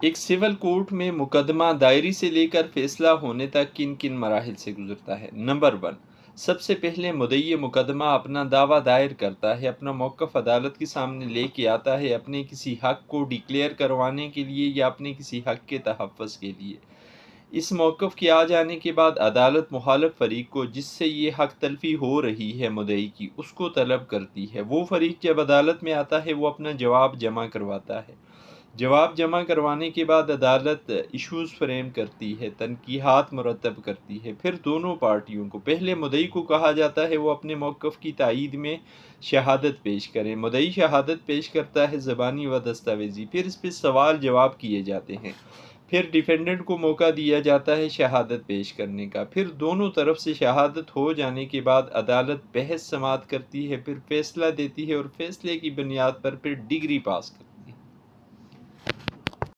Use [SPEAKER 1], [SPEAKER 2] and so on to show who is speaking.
[SPEAKER 1] ایک civil court میں مقدمہ دائری سے لے کر فیصلہ ہونے تک کن کن مراحل سے گزرتا ہے؟ نمبر 1، سب سے پہلے مدعی مقدمہ اپنا دعویٰ دائر کرتا ہے، اپنا موقف عدالت کے سامنے لے کے آتا ہے، اپنے کسی حق کو ڈکلیئر کروانے کے لیے یا اپنے کسی حق کے تحفظ کے لیے۔ اس موقف کے آ جانے کے بعد عدالت مخالف فریق کو جس سے یہ حق تلفی ہو رہی ہے مدعی کی، اس کو طلب کرتی ہے۔ وہ فریق جب عدالت میں آتا ہے وہ اپنا جواب جمع کرواتا ہے۔ جواب جمع کروانے کے بعد عدالت ایشوز فریم کرتی ہے، تنقیحات مرتب کرتی ہے۔ پھر دونوں پارٹیوں کو، پہلے مدعی کو کہا جاتا ہے وہ اپنے موقف کی تائید میں شہادت پیش کریں۔ مدعی شہادت پیش کرتا ہے، زبانی و دستاویزی، پھر اس پہ سوال جواب کیے جاتے ہیں۔ پھر ڈیفینڈنٹ کو موقع دیا جاتا ہے شہادت پیش کرنے کا۔ پھر دونوں طرف سے شہادت ہو جانے کے بعد عدالت بحث سماعت کرتی ہے، پھر فیصلہ دیتی ہے اور فیصلے کی بنیاد پر پھر ڈگری پاس کرتی ہے۔